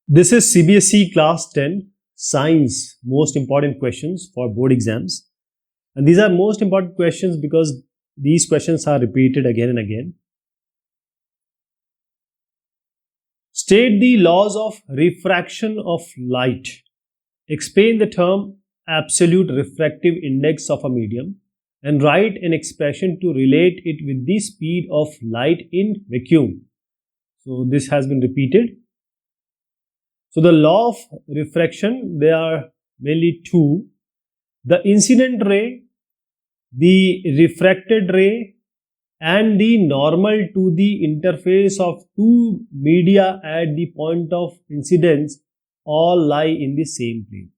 This is CBSE Class 10 Science most important questions for board exams. And these are most important questions because these questions are repeated again and again. State the laws of refraction of light. Explain the term absolute refractive index of a medium and write an expression to relate it with the speed of light in vacuum. So this has been repeated. So the law of refraction, there are mainly two: the incident ray, the refracted ray, and the normal to the interface of two media at the point of incidence all lie in the same plane.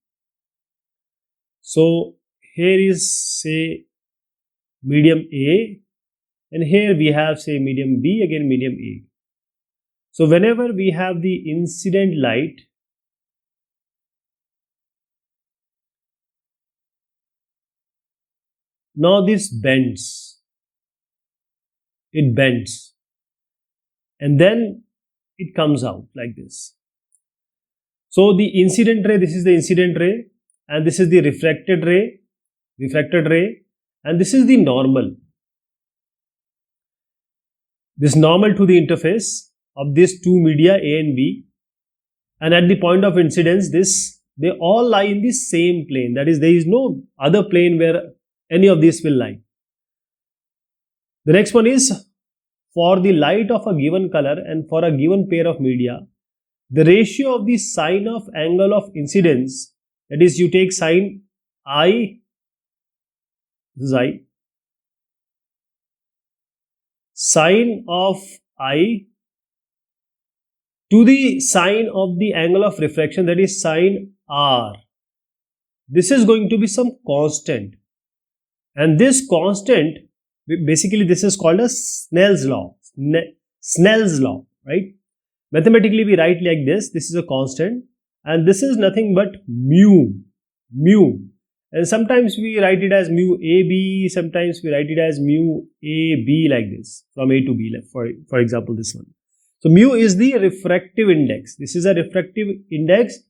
So here is, say, medium A, and here we have, say, medium B, again medium A. So whenever we have the incident light, now this bends, it bends, and then it comes out like this. So the incident ray, this is the incident ray, and this is the refracted ray, and this is the normal. This normal to the interface of these two media A and B, and at the point of incidence, they all lie in the same plane. That is, there is no other plane where any of these will lie. The next one is, for the light of a given color and for a given pair of media, the ratio of the sine of angle of incidence, that is, you take sine I, this is I, sine of I to the sine of the angle of refraction, that is sine R. This is going to be some constant. And this constant, basically this is called as Snell's law. Snell's law, right? Mathematically we write like this. This is a constant and this is nothing but mu. And sometimes we write it as mu AB, sometimes we write it as mu AB, like this, from A to B, for example this one. So mu is the refractive index. This is a refractive index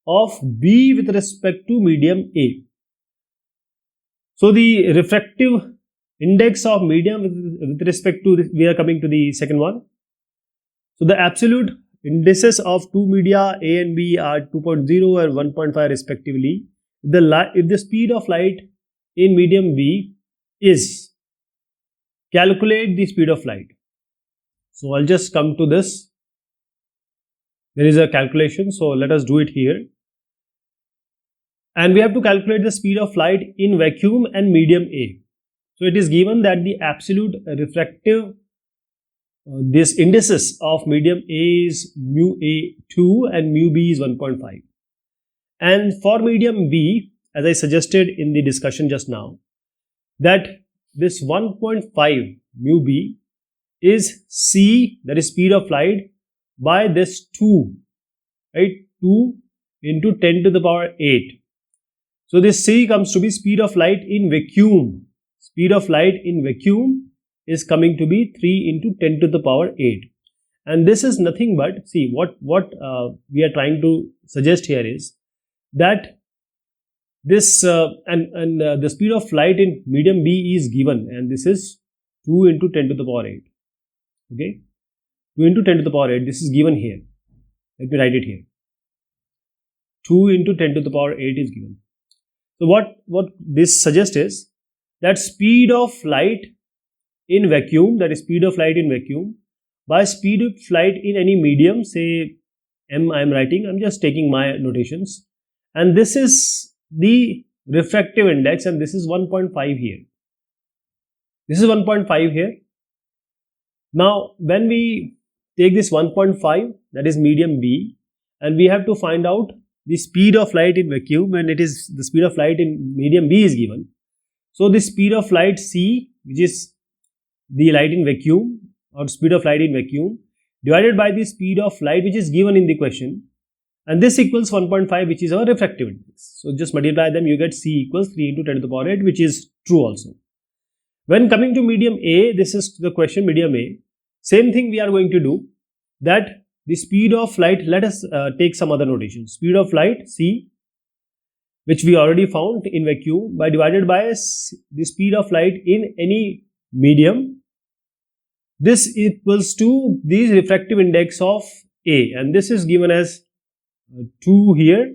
of B with respect to medium A. So the refractive index of medium with respect to this, we are coming to the second one. So the absolute indices of two media A and B are 2.0 and 1.5 respectively. If the speed of light in medium B is, calculate the speed of light. So I'll just come to this. There is a calculation, so let us do it here. And we have to calculate the speed of light in vacuum and medium A. So it is given that the absolute refractive, this indices of medium A is mu A2 and mu B is 1.5. And for medium B, as I suggested in the discussion just now, that this 1.5 mu B is C, that is speed of light, by this 2, right? 2 into 10 to the power 8. So this C comes to be speed of light in vacuum. Speed of light in vacuum is coming to be 3 into 10 to the power 8. And this is nothing but, see, what we are trying to suggest here is that this the speed of light in medium B is given, and this is 2 into 10 to the power 8. Okay, 2 into 10 to the power 8, this is given here. Let me write it here. 2 into 10 to the power 8 is given. So what this suggests is that speed of light in vacuum, that is speed of light in vacuum, by speed of light in any medium, say M I am writing, I am just taking my notations, and this is the refractive index, and this is 1.5 here. This is 1.5 here. Now when we take this 1.5, that is medium B, and we have to find out the speed of light in vacuum, and it is the speed of light in medium B is given. So the speed of light C, which is the light in vacuum or speed of light in vacuum, divided by the speed of light which is given in the question, and this equals 1.5, which is our refractive index. So just multiply them, you get C equals 3 into 10 to the power 8, which is true also. When coming to medium A, this is the question medium A, same thing we are going to do, that the speed of light, let us take some other notation. Speed of light, c, which we already found in vacuum, by divided by the speed of light in any medium. This equals to the refractive index of A, and this is given as 2 here,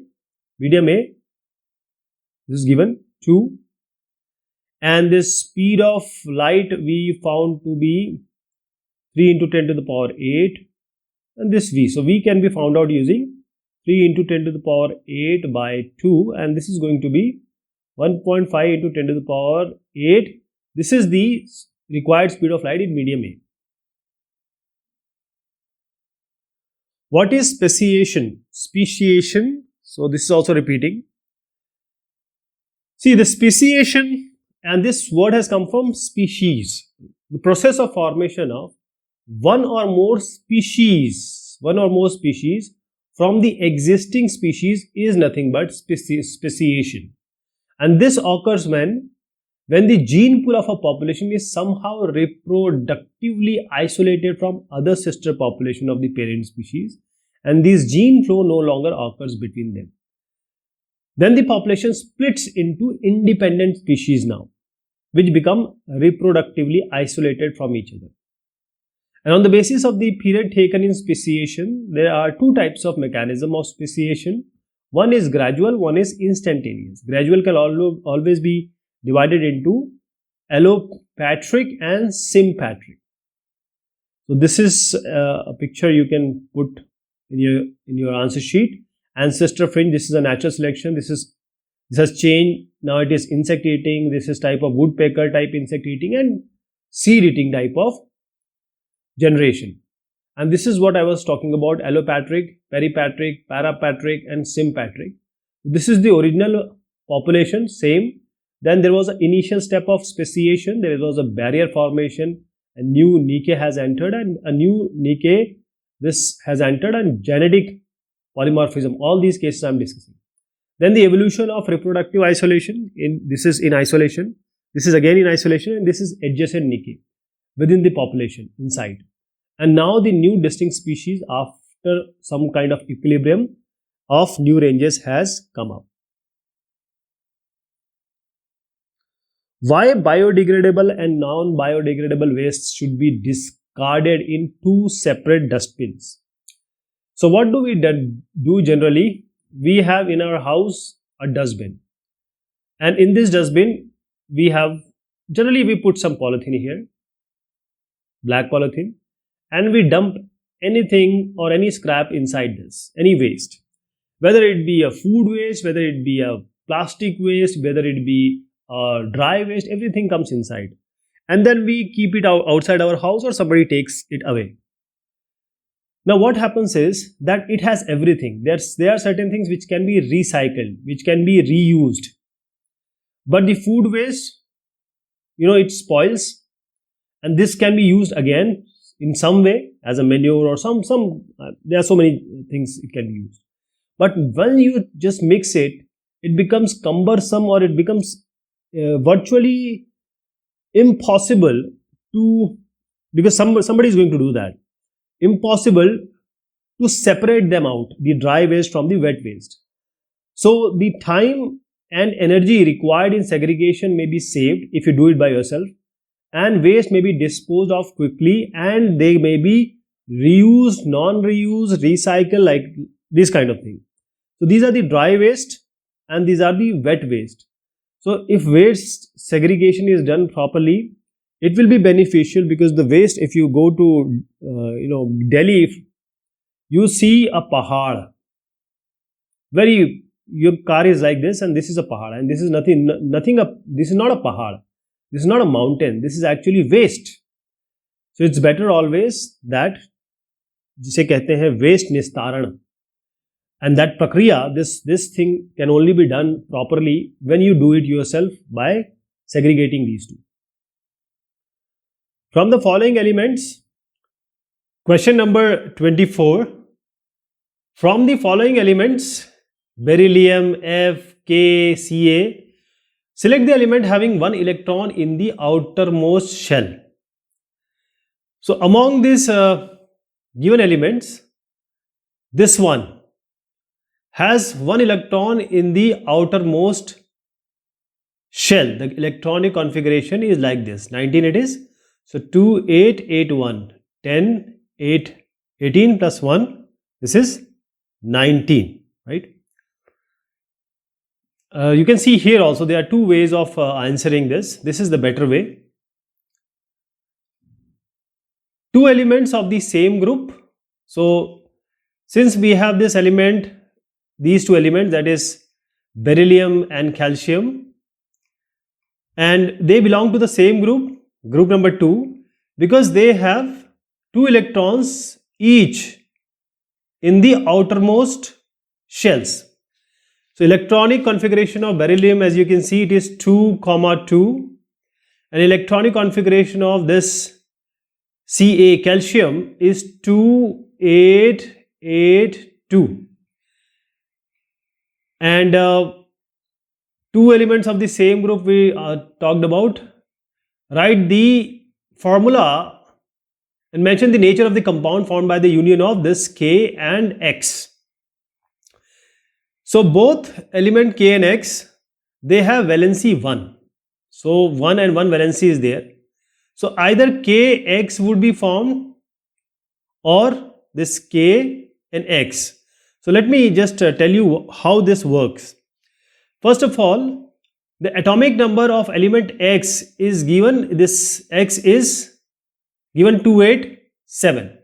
medium A. This is given 2, and this speed of light we found to be 3 into 10 to the power 8, and this V. So V can be found out using 3 into 10 to the power 8 by 2, and this is going to be 1.5 into 10 to the power 8. This is the required speed of light in medium A. What is speciation? Speciation. So this is also repeating. See, the speciation, and this word has come from species. The process of formation of one or more species from the existing species is nothing but speciation. And this occurs when the gene pool of a population is somehow reproductively isolated from other sister population of the parent species, and this gene flow no longer occurs between them. Then the population splits into independent species now, which become reproductively isolated from each other. And on the basis of the period taken in speciation, there are two types of mechanism of speciation. One is gradual, one is instantaneous. Gradual can always be divided into allopatric and sympatric. So this is a picture you can put in your answer sheet. Ancestor fringe, this is a natural selection. This has changed. Now it is insect eating. This is type of woodpecker type insect eating and seed eating type of generation. And this is what I was talking about: allopatric, peripatric, parapatric and sympatric. This is the original population, same. Then there was an initial step of speciation. There was a barrier formation. A new niche has entered, and a new niche this has entered, and genetic polymorphism. All these cases I am discussing. Then the evolution of reproductive isolation. This is in isolation. This is again in isolation, and this is adjacent niche within the population inside. And now the new distinct species, after some kind of equilibrium of new ranges, has come up. Why biodegradable and non-biodegradable wastes should be discarded in two separate dustbins? So what do we do generally? We have in our house a dustbin, and in this dustbin we put some polythene here, black polythene, and we dump anything or any scrap inside this, any waste, whether it be a food waste, whether it be a plastic waste, whether it be dry waste, everything comes inside, and then we keep it outside our house, or somebody takes it away. Now what happens is that it has everything. There are certain things which can be recycled, which can be reused, but the food waste, it spoils, and this can be used again in some way as a manure or some there are so many things it can be used. But when you just mix it, it becomes cumbersome, or it becomes virtually impossible to, because somebody is going to do that, impossible to separate them out, the dry waste from the wet waste. So the time and energy required in segregation may be saved if you do it by yourself, and waste may be disposed of quickly, and they may be reused, non-reused, recycled, like this kind of thing. So these are the dry waste and these are the wet waste. So if waste segregation is done properly, it will be beneficial, because the waste, if you go to Delhi, you see a pahad, your car is like this, and this is a pahad, and this is this is not a pahad, this is not a mountain, this is actually waste. So it's better always that, जिसे कहते हैं waste निस्तारण, and that prakriya, this thing can only be done properly when you do it yourself by segregating these two. From the following elements, question number 24. From the following elements, beryllium, F, K, Ca, select the element having one electron in the outermost shell. So among these given elements, this one has one electron in the outermost shell. The electronic configuration is like this. 19 it is. So 2, 8, 8, 1. 10, 8, 18 plus 1. This is 19, right? You can see here also there are two ways of answering this. This is the better way. Two elements of the same group. So since we have this element, these two elements, that is beryllium and calcium, and they belong to the same group, group number 2, because they have 2 electrons each in the outermost shells. So electronic configuration of beryllium, as you can see, it is 2, 2, and electronic configuration of this Ca calcium is 2, 8, 8, 2. And 2 elements of the same group we talked about. Write the formula and mention the nature of the compound formed by the union of this K and X. So both element K and X, they have valency 1. So 1 and 1 valency is there. So either KX would be formed or this K and X. So let me just tell you how this works. First of all, the atomic number of element X is given, this X is given 287.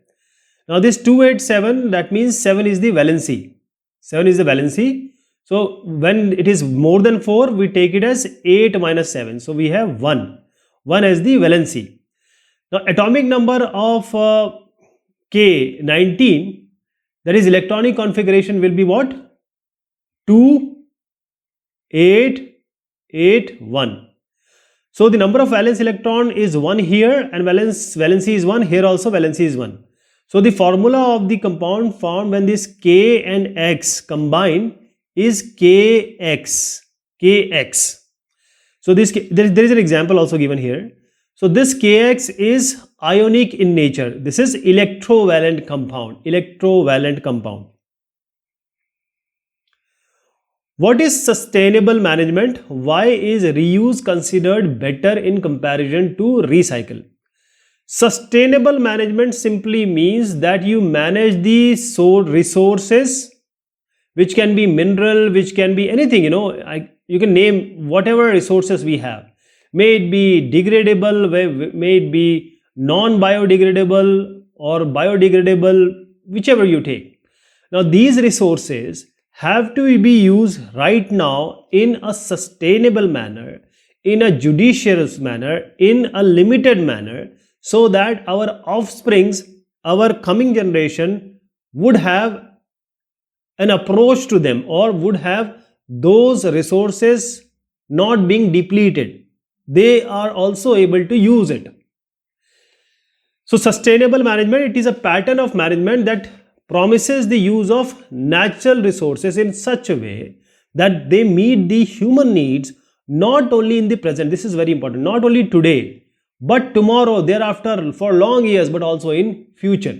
Now this 287, that means 7 is the valency. 7 is the valency. So when it is more than 4, we take it as 8 minus 7. So we have 1. 1 as the valency. Now atomic number of K, 19, that is electronic configuration will be what? 2, 8, 8, 1. So the number of valence electron is 1 here, and valency is 1. Here also valency is 1. So the formula of the compound formed when this K and X combine is KX. KX. So there is an example also given here. So this KX is ionic in nature. This is electrovalent compound. Electrovalent compound. What is sustainable management? Why is reuse considered better in comparison to recycle? Sustainable management simply means that you manage the resources, which can be mineral, which can be anything, you can name whatever resources we have. May it be degradable, may it be non-biodegradable or biodegradable, whichever you take. Now these resources have to be used right now in a sustainable manner, in a judicious manner, in a limited manner, so that our offsprings, our coming generation would have an approach to them, or would have those resources not being depleted. They are also able to use it. So sustainable management, it is a pattern of management that promises the use of natural resources in such a way that they meet the human needs not only in the present, this is very important, not only today, but tomorrow, thereafter, for long years, but also in future.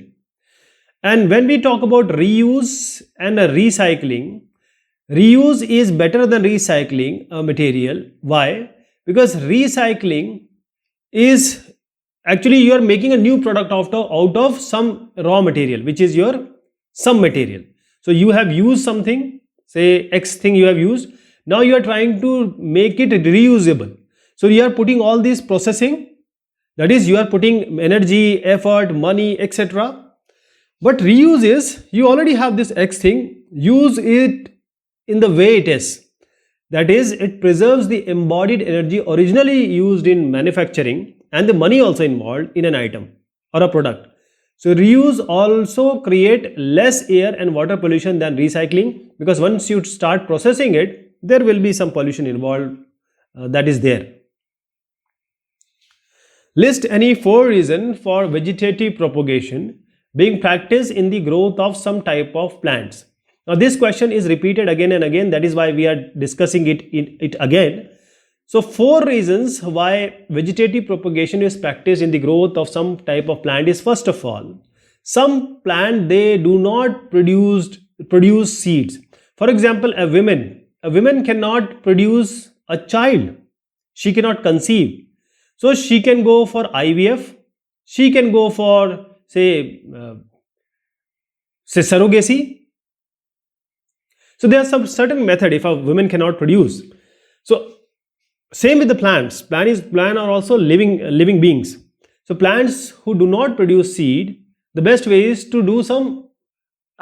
And when we talk about reuse and recycling, reuse is better than recycling a material. Why? Because recycling is actually you are making a new product out of some raw material, which is your some material. So you have used something, say X thing you have used, now you are trying to make it reusable. So you are putting all this processing, that is you are putting energy, effort, money, etc. But reuse is you already have this X thing, use it in the way it is. That is, it preserves the embodied energy originally used in manufacturing and the money also involved in an item or a product. So reuse also create less air and water pollution than recycling, because once you start processing it, there will be some pollution involved that is there. List any 4 reasons for vegetative propagation being practiced in the growth of some type of plants. Now this question is repeated again and again, that is why we are discussing it again. So 4 reasons why vegetative propagation is practiced in the growth of some type of plant is, first of all, Some plant, they do not produce seeds. For example, a woman cannot produce a child. She cannot conceive. So she can go for IVF. She can go for say surrogacy. So there are some certain method if a woman cannot produce. So same with the plants. Plants are also living beings. So plants who do not produce seed, the best way is to do some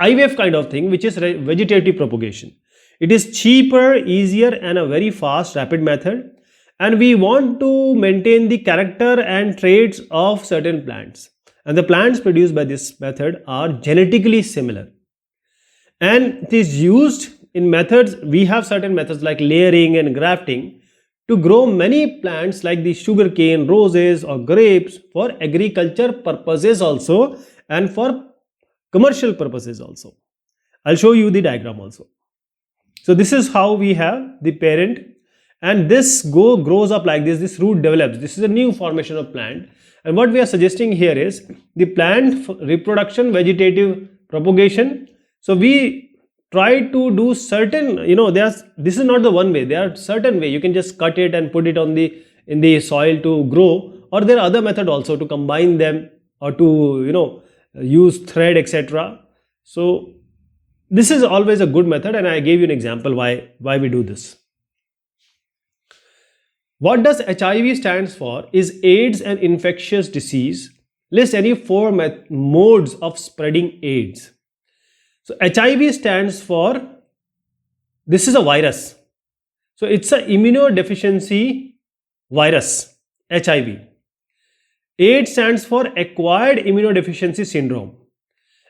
IVF kind of thing, which is vegetative propagation. It is cheaper, easier, and a very fast, rapid method. And we want to maintain the character and traits of certain plants. And the plants produced by this method are genetically similar. And it is used in methods. We have certain methods like layering and grafting to grow many plants like the sugarcane, roses, or grapes for agriculture purposes also, and for commercial purposes also. I'll show you the diagram also. So this is how we have the parent, and this grows up like this. This root develops. This is a new formation of plant, and what we are suggesting here is the plant reproduction, vegetative propagation. So we try to do certain, this is not the one way. There are certain way. You can just cut it and put it in the soil to grow, or there are other method also to combine them, or to use thread, etc. So this is always a good method, and I gave you an example why we do this. What does HIV stands for is AIDS and infectious disease. List any 4 modes of spreading AIDS. So HIV stands for, this is a virus. So it's an immunodeficiency virus, HIV. AIDS stands for acquired immunodeficiency syndrome.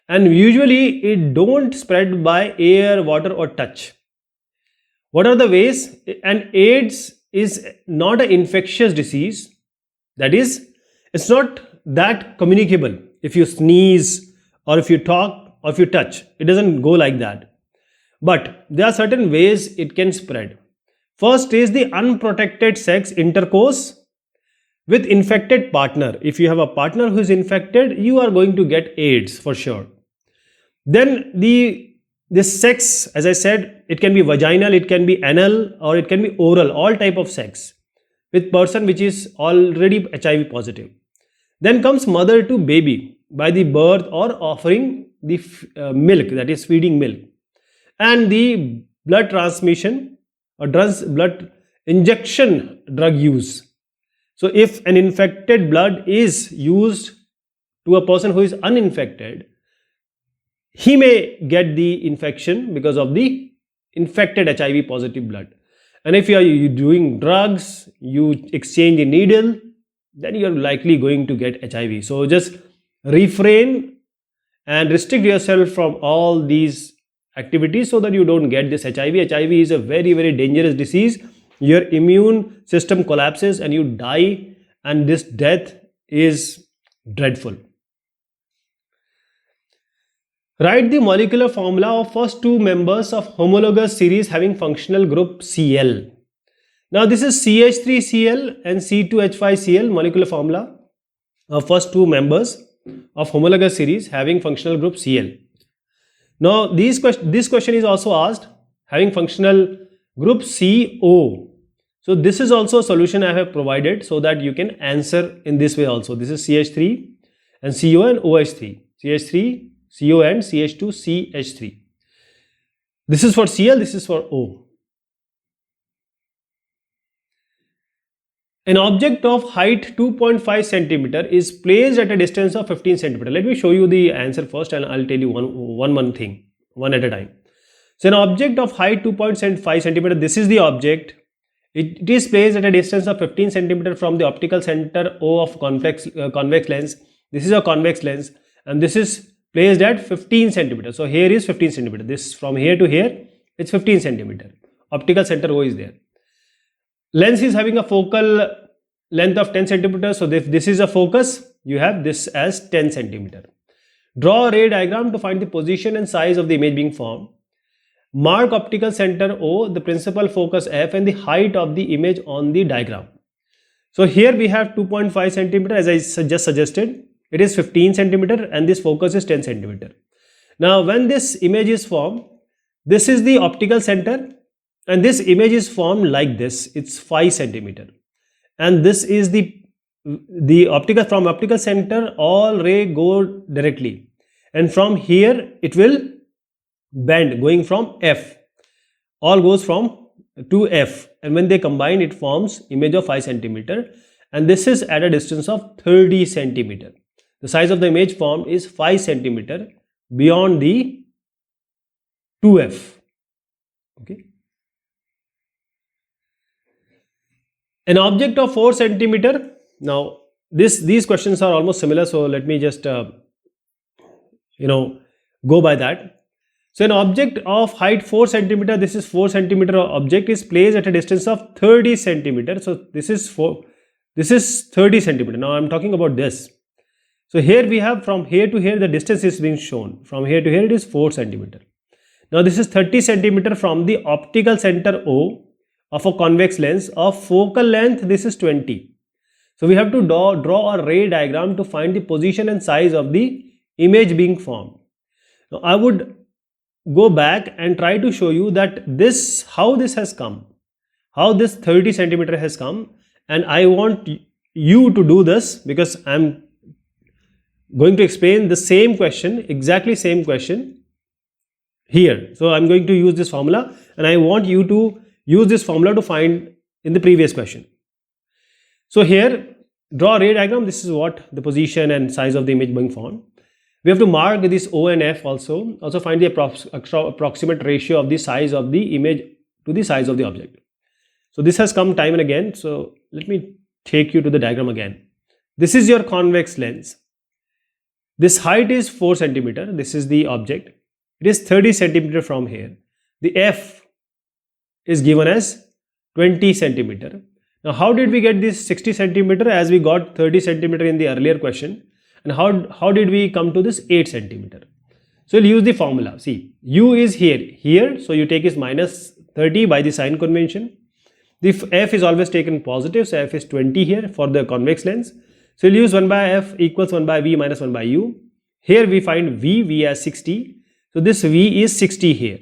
And usually it don't spread by air, water, or touch. What are the ways? And AIDS is not an infectious disease. That is, it's not that communicable. If you sneeze, or if you talk, or if you touch, it doesn't go like that. But there are certain ways it can spread. First is the unprotected sex intercourse with infected partner. If you have a partner who is infected, you are going to get AIDS for sure. Then this sex, as I said, it can be vaginal, it can be anal, or it can be oral, all type of sex with person which is already HIV positive. Then comes mother to baby by the birth or offering the milk, that is feeding milk, and the blood transmission or blood injection drug use. So if an infected blood is used to a person who is uninfected, he may get the infection because of the infected HIV positive blood. And if you are doing drugs, you exchange a needle, then you are likely going to get HIV. So just refrain and restrict yourself from all these activities so that you don't get this HIV. HIV is a very, very dangerous disease. Your immune system collapses and you die, and this death is dreadful. Write the molecular formula of first 2 members of homologous series having functional group Cl. Now this is CH3Cl and C2H5Cl molecular formula of first 2 members of homologous series having functional group Cl. Now this question is also asked having functional group CO. So this is also a solution I have provided so that you can answer in this way also. This is CH3 and CO and OH3. CH3, CO and CH2, CH3. This is for Cl, this is for O. An object of height 2.5 centimeter is placed at a distance of 15 centimeter. Let me show you the answer first, and I'll tell you one thing, one at a time. So an object of height 2.5 centimeter, this is the object. It is placed at a distance of 15 centimeter from the optical center O of convex lens. This is a convex lens, and this is placed at 15 centimeter. So here is 15 centimeter. This from here to here, it's 15 centimeter. Optical center O is there. Lens is having a focal length of 10 centimeter. So if this is a focus, you have this as 10 centimeter. Draw a ray diagram to find the position and size of the image being formed. Mark optical center O, the principal focus F, and the height of the image on the diagram. So here we have 2.5 centimeter as I just suggested. it is 15 centimeter and this focus is 10 centimeter. Now when this image is formed, this is the optical center and this image is formed like this, it's 5 centimeter, and this is the optical, from optical center all ray go directly, and from here it will bend going from F, all goes from to F, and when they combine it forms image of 5 centimeter, and this is at a distance of 30 centimeter. The size of the image formed is 5 centimeter beyond the 2F. Okay. An object of 4 centimeter. Now these questions are almost similar, so let me just go by that. So an object of height 4 centimeter, this is 4 centimeter object, is placed at a distance of 30 centimeter. So this is 30 centimeter. Now I am talking about this. So here we have from here to here the distance is being shown. From here to here it is 4 centimeter. Now this is 30 centimeter from the optical center O of a convex lens of focal length. This is 20. So we have to draw a ray diagram to find the position and size of the image being formed. Now I would go back and try to show you that how this has come, how this 30 centimeter has come, and I want you to do this because I am going to explain the same question, exactly same question here. So I am going to use this formula and I want you to use this formula to find in the previous question. So here, draw a ray diagram. This is what the position and size of the image being formed. We have to mark this O and F also. Also find the approximate ratio of the size of the image to the size of the object. So this has come time and again. So let me take you to the diagram again. This is your convex lens. This height is 4 centimeter. This is the object. It is 30 centimeter from here. The F is given as 20 centimeter. Now how did we get this 60 centimeter, as we got 30 centimeter in the earlier question? And how did we come to this 8 centimeter? So we'll use the formula. See, U is here, so you take is minus 30 by the sign convention. The F is always taken positive, so F is 20 here for the convex lens. So we'll use 1 by F equals 1 by V minus 1 by U. Here we find V as 60. So this V is 60 here.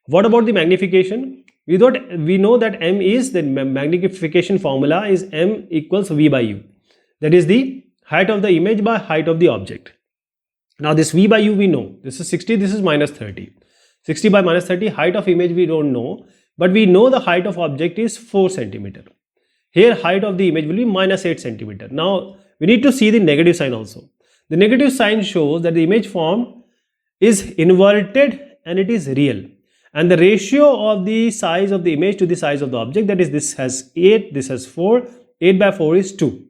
What about the magnification? We know that M is the magnification formula is M equals V by U. That is the height of the image by height of the object. Now this V by U we know. This is 60, this is minus 30. 60 by minus 30, height of image we don't know. But we know the height of object is 4 centimeter. Here height of the image will be minus 8 centimeter. Now we need to see the negative sign also. The negative sign shows that the image formed is inverted and it is real. And the ratio of the size of the image to the size of the object, that is, this has 8, this has 4, 8 by 4 is 2.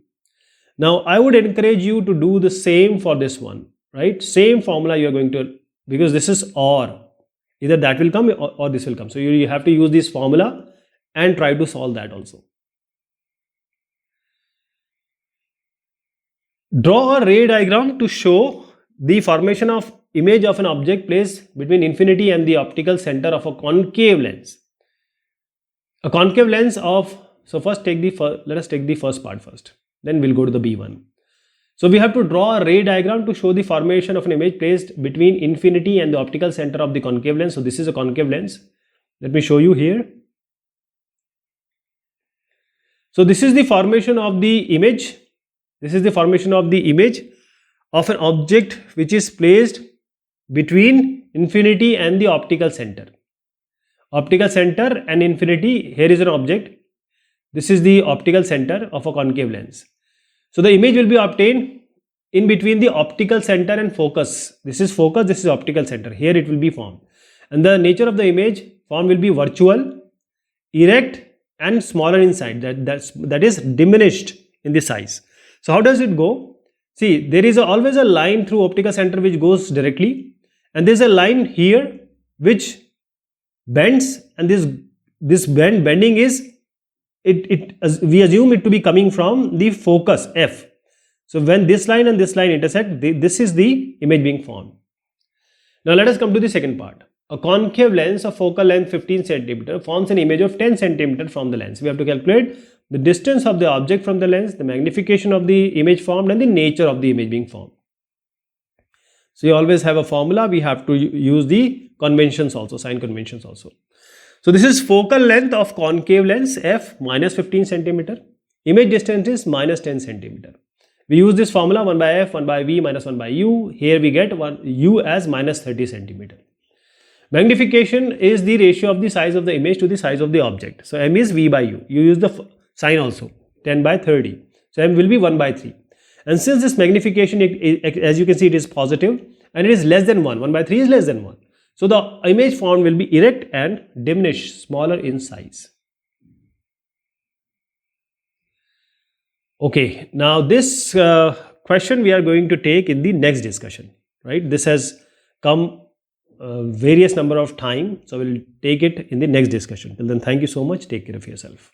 Now I would encourage you to do the same for this one, right? Same formula you are going to, because this is OR. Either that will come or this will come. So you have to use this formula and try to solve that also. Draw a ray diagram to show the formation of image of an object placed between infinity and the optical center of a concave lens. A concave lens of, so first let us take the first part first. Then we'll go to the B1. So we have to draw a ray diagram to show the formation of an image placed between infinity and the optical center of the concave lens. So this is a concave lens. Let me show you here. So this is the formation of the image. This is the formation of the image of an object which is placed between infinity and the optical center. Optical center and infinity, here is an object. This is the optical center of a concave lens. So the image will be obtained in between the optical center and focus. This is focus, this is optical center. Here it will be formed. And the nature of the image form will be virtual, erect and smaller inside. That is diminished in the size. So how does it go? See, there is always a line through optical center which goes directly, and there is a line here which bends, and this bending is we assume it to be coming from the focus F. So when this line and this line intersect, this is the image being formed. Now let us come to the second part. A concave lens of focal length 15 cm forms an image of 10 cm from the lens. We have to calculate the distance of the object from the lens, the magnification of the image formed, and the nature of the image being formed. So you always have a formula. We have to use the conventions also, sign conventions also. So this is focal length of concave lens f minus 15 centimeter. Image distance is minus 10 centimeter. We use this formula 1 by f, 1 by v minus 1 by u. Here we get u as minus 30 centimeter. Magnification is the ratio of the size of the image to the size of the object. So m is v by u. You use the sign also, 10 by 30. So m will be 1 by 3. And since this magnification, as you can see, it is positive and it is less than 1. 1 by 3 is less than 1. So the image formed will be erect and diminish, smaller in size. Okay, now this question we are going to take in the next discussion, right? This has come various number of time, so we'll take it in the next discussion. Till then, thank you so much. Take care of yourself.